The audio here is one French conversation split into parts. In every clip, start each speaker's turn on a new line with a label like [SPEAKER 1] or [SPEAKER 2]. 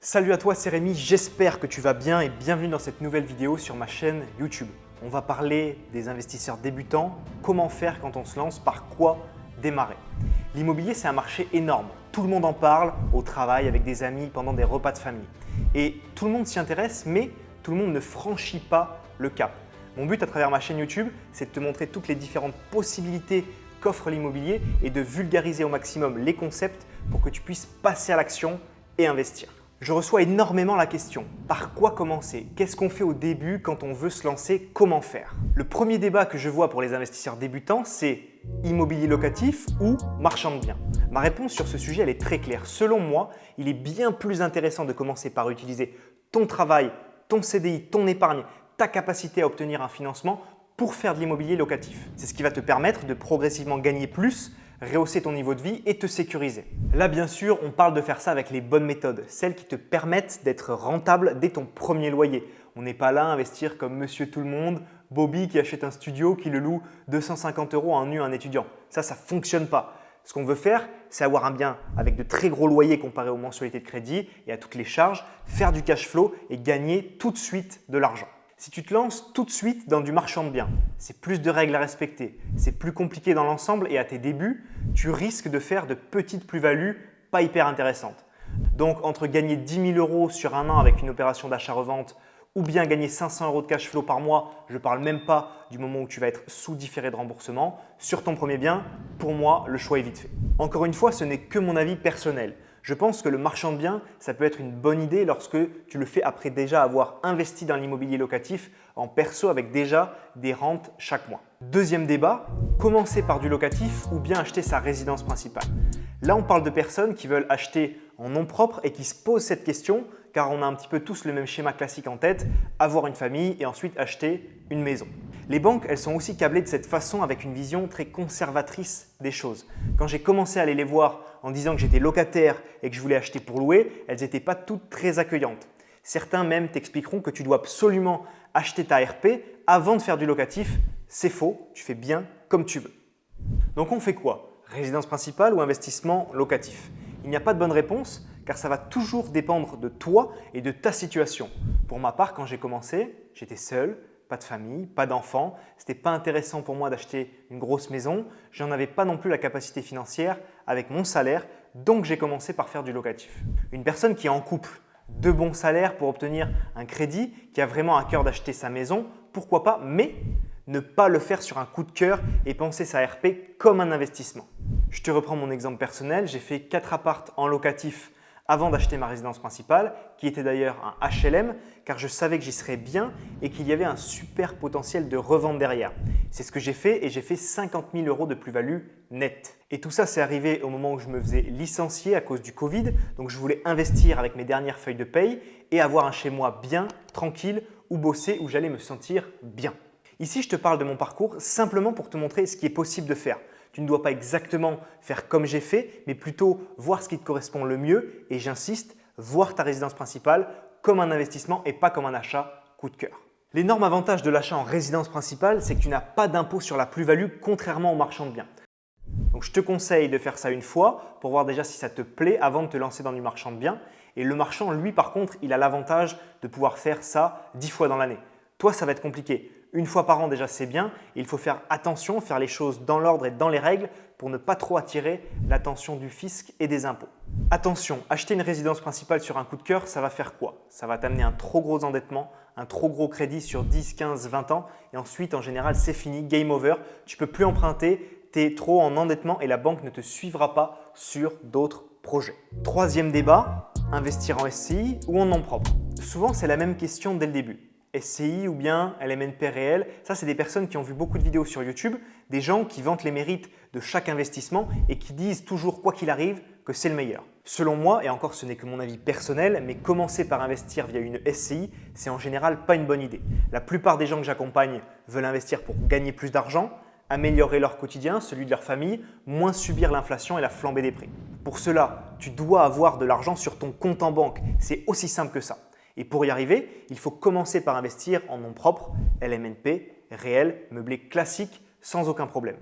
[SPEAKER 1] Salut à toi, c'est Rémi, j'espère que tu vas bien et bienvenue dans cette nouvelle vidéo sur ma chaîne YouTube. On va parler des investisseurs débutants, comment faire quand on se lance, par quoi démarrer. L'immobilier, c'est un marché énorme. Tout le monde en parle au travail, avec des amis, pendant des repas de famille. Et tout le monde s'y intéresse, mais tout le monde ne franchit pas le cap. Mon but à travers ma chaîne YouTube, c'est de te montrer toutes les différentes possibilités qu'offre l'immobilier et de vulgariser au maximum les concepts pour que tu puisses passer à l'action et investir. Je reçois énormément la question « Par quoi commencer ? Qu'est-ce qu'on fait au début quand on veut se lancer ? Comment faire ?» Le premier débat que je vois pour les investisseurs débutants, c'est immobilier locatif ou marchand de biens. Ma réponse sur ce sujet, elle est très claire. Selon moi, il est bien plus intéressant de commencer par utiliser ton travail, ton CDI, ton épargne, ta capacité à obtenir un financement pour faire de l'immobilier locatif. C'est ce qui va te permettre de progressivement gagner plus, rehausser ton niveau de vie et te sécuriser. Là, bien sûr, on parle de faire ça avec les bonnes méthodes, celles qui te permettent d'être rentable dès ton premier loyer. On n'est pas là à investir comme monsieur tout le monde, Bobby qui achète un studio, qui le loue 250 € en nu à un étudiant. Ça ne fonctionne pas. Ce qu'on veut faire, c'est avoir un bien avec de très gros loyers comparé aux mensualités de crédit et à toutes les charges, faire du cash flow et gagner tout de suite de l'argent. Si tu te lances tout de suite dans du marchand de biens, c'est plus de règles à respecter, c'est plus compliqué dans l'ensemble et à tes débuts, tu risques de faire de petites plus-values pas hyper intéressantes. Donc entre gagner 10 000 € sur un an avec une opération d'achat-revente ou bien gagner 500 € de cash flow par mois, je ne parle même pas du moment où tu vas être sous différé de remboursement, sur ton premier bien, pour moi, le choix est vite fait. Encore une fois, ce n'est que mon avis personnel. Je pense que le marchand de biens, ça peut être une bonne idée lorsque tu le fais après déjà avoir investi dans l'immobilier locatif en perso avec déjà des rentes chaque mois. Deuxième débat, commencer par du locatif ou bien acheter sa résidence principale. Là, on parle de personnes qui veulent acheter en nom propre et qui se posent cette question car on a un petit peu tous le même schéma classique en tête, avoir une famille et ensuite acheter une maison. Les banques, elles sont aussi câblées de cette façon avec une vision très conservatrice des choses. Quand j'ai commencé à aller les voir en disant que j'étais locataire et que je voulais acheter pour louer, elles n'étaient pas toutes très accueillantes. Certains même t'expliqueront que tu dois absolument acheter ta RP avant de faire du locatif. C'est faux, tu fais bien comme tu veux. Donc on fait quoi? Résidence principale ou investissement locatif? Il n'y a pas de bonne réponse car ça va toujours dépendre de toi et de ta situation. Pour ma part, quand j'ai commencé, j'étais seul, pas de famille, pas d'enfants. Ce n'était pas intéressant pour moi d'acheter une grosse maison. Je n'en avais pas non plus la capacité financière avec mon salaire, donc j'ai commencé par faire du locatif. Une personne qui est en couple, de bons salaires pour obtenir un crédit, qui a vraiment à cœur d'acheter sa maison, pourquoi pas, mais ne pas le faire sur un coup de cœur et penser sa RP comme un investissement. Je te reprends mon exemple personnel, j'ai fait 4 apparts en locatif avant d'acheter ma résidence principale, qui était d'ailleurs un HLM, car je savais que j'y serais bien et qu'il y avait un super potentiel de revente derrière. C'est ce que j'ai fait et j'ai fait 50 000 € de plus-value nette. Et tout ça, c'est arrivé au moment où je me faisais licencier à cause du Covid, donc je voulais investir avec mes dernières feuilles de paye et avoir un chez moi bien, tranquille, où bosser, où j'allais me sentir bien. Ici, je te parle de mon parcours simplement pour te montrer ce qui est possible de faire. Tu ne dois pas exactement faire comme j'ai fait, mais plutôt voir ce qui te correspond le mieux et j'insiste, voir ta résidence principale comme un investissement et pas comme un achat coup de cœur. L'énorme avantage de l'achat en résidence principale, c'est que tu n'as pas d'impôt sur la plus-value contrairement aux marchands de biens. Donc je te conseille de faire ça une fois pour voir déjà si ça te plaît avant de te lancer dans du marchand de biens. Et le marchand, lui par contre, il a l'avantage de pouvoir faire ça 10 fois dans l'année. Toi, ça va être compliqué. Une fois par an déjà c'est bien, il faut faire attention, faire les choses dans l'ordre et dans les règles pour ne pas trop attirer l'attention du fisc et des impôts. Attention, acheter une résidence principale sur un coup de cœur, ça va faire quoi? Ça va t'amener un trop gros endettement, un trop gros crédit sur 10, 15, 20 ans et ensuite en général c'est fini, game over, tu ne peux plus emprunter, tu es trop en endettement et la banque ne te suivra pas sur d'autres projets. Troisième débat, investir en SCI ou en nom propre? Souvent c'est la même question dès le début. SCI ou bien LMNP réel, ça c'est des personnes qui ont vu beaucoup de vidéos sur YouTube, des gens qui vantent les mérites de chaque investissement et qui disent toujours quoi qu'il arrive que c'est le meilleur. Selon moi, et encore ce n'est que mon avis personnel, mais commencer par investir via une SCI, c'est en général pas une bonne idée. La plupart des gens que j'accompagne veulent investir pour gagner plus d'argent, améliorer leur quotidien, celui de leur famille, moins subir l'inflation et la flambée des prix. Pour cela, tu dois avoir de l'argent sur ton compte en banque, c'est aussi simple que ça. Et pour y arriver, il faut commencer par investir en nom propre, LMNP, réel, meublé classique, sans aucun problème.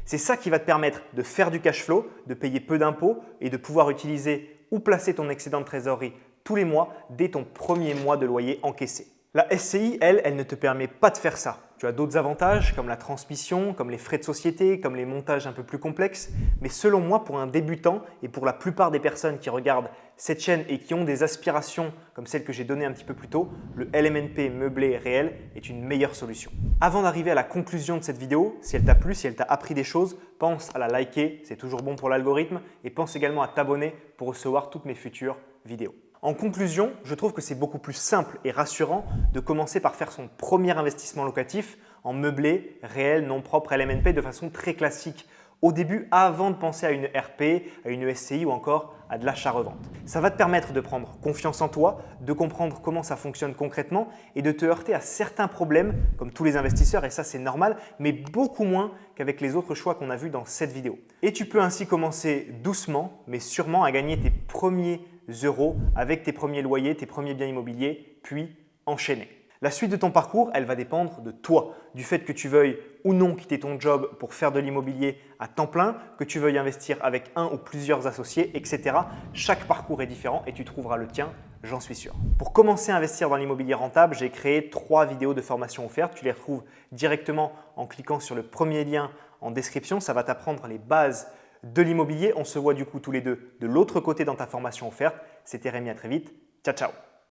[SPEAKER 1] C'est ça qui va te permettre de faire du cash flow, de payer peu d'impôts et de pouvoir utiliser ou placer ton excédent de trésorerie tous les mois dès ton premier mois de loyer encaissé. La SCI, elle ne te permet pas de faire ça. Tu as d'autres avantages comme la transmission, comme les frais de société, comme les montages un peu plus complexes. Mais selon moi, pour un débutant et pour la plupart des personnes qui regardent cette chaîne et qui ont des aspirations comme celle que j'ai donnée un petit peu plus tôt, le LMNP meublé réel est une meilleure solution. Avant d'arriver à la conclusion de cette vidéo, si elle t'a plu, si elle t'a appris des choses, pense à la liker, c'est toujours bon pour l'algorithme, et pense également à t'abonner pour recevoir toutes mes futures vidéos. En conclusion, je trouve que c'est beaucoup plus simple et rassurant de commencer par faire son premier investissement locatif en meublé, réel, non propre, LMNP de façon très classique au début avant de penser à une RP, à une SCI ou encore à de l'achat-revente. Ça va te permettre de prendre confiance en toi, de comprendre comment ça fonctionne concrètement et de te heurter à certains problèmes comme tous les investisseurs et ça c'est normal, mais beaucoup moins qu'avec les autres choix qu'on a vus dans cette vidéo. Et tu peux ainsi commencer doucement mais sûrement à gagner tes premiers euros avec tes premiers loyers, tes premiers biens immobiliers, puis enchaîner. La suite de ton parcours, elle va dépendre de toi, du fait que tu veuilles ou non quitter ton job pour faire de l'immobilier à temps plein, que tu veuilles investir avec un ou plusieurs associés, etc. Chaque parcours est différent et tu trouveras le tien, j'en suis sûr. Pour commencer à investir dans l'immobilier rentable, j'ai créé 3 vidéos de formation offertes. Tu les retrouves directement en cliquant sur le premier lien en description. Ça va t'apprendre les bases de l'immobilier. On se voit du coup tous les deux de l'autre côté dans ta formation offerte. C'était Rémi, à très vite. Ciao, ciao.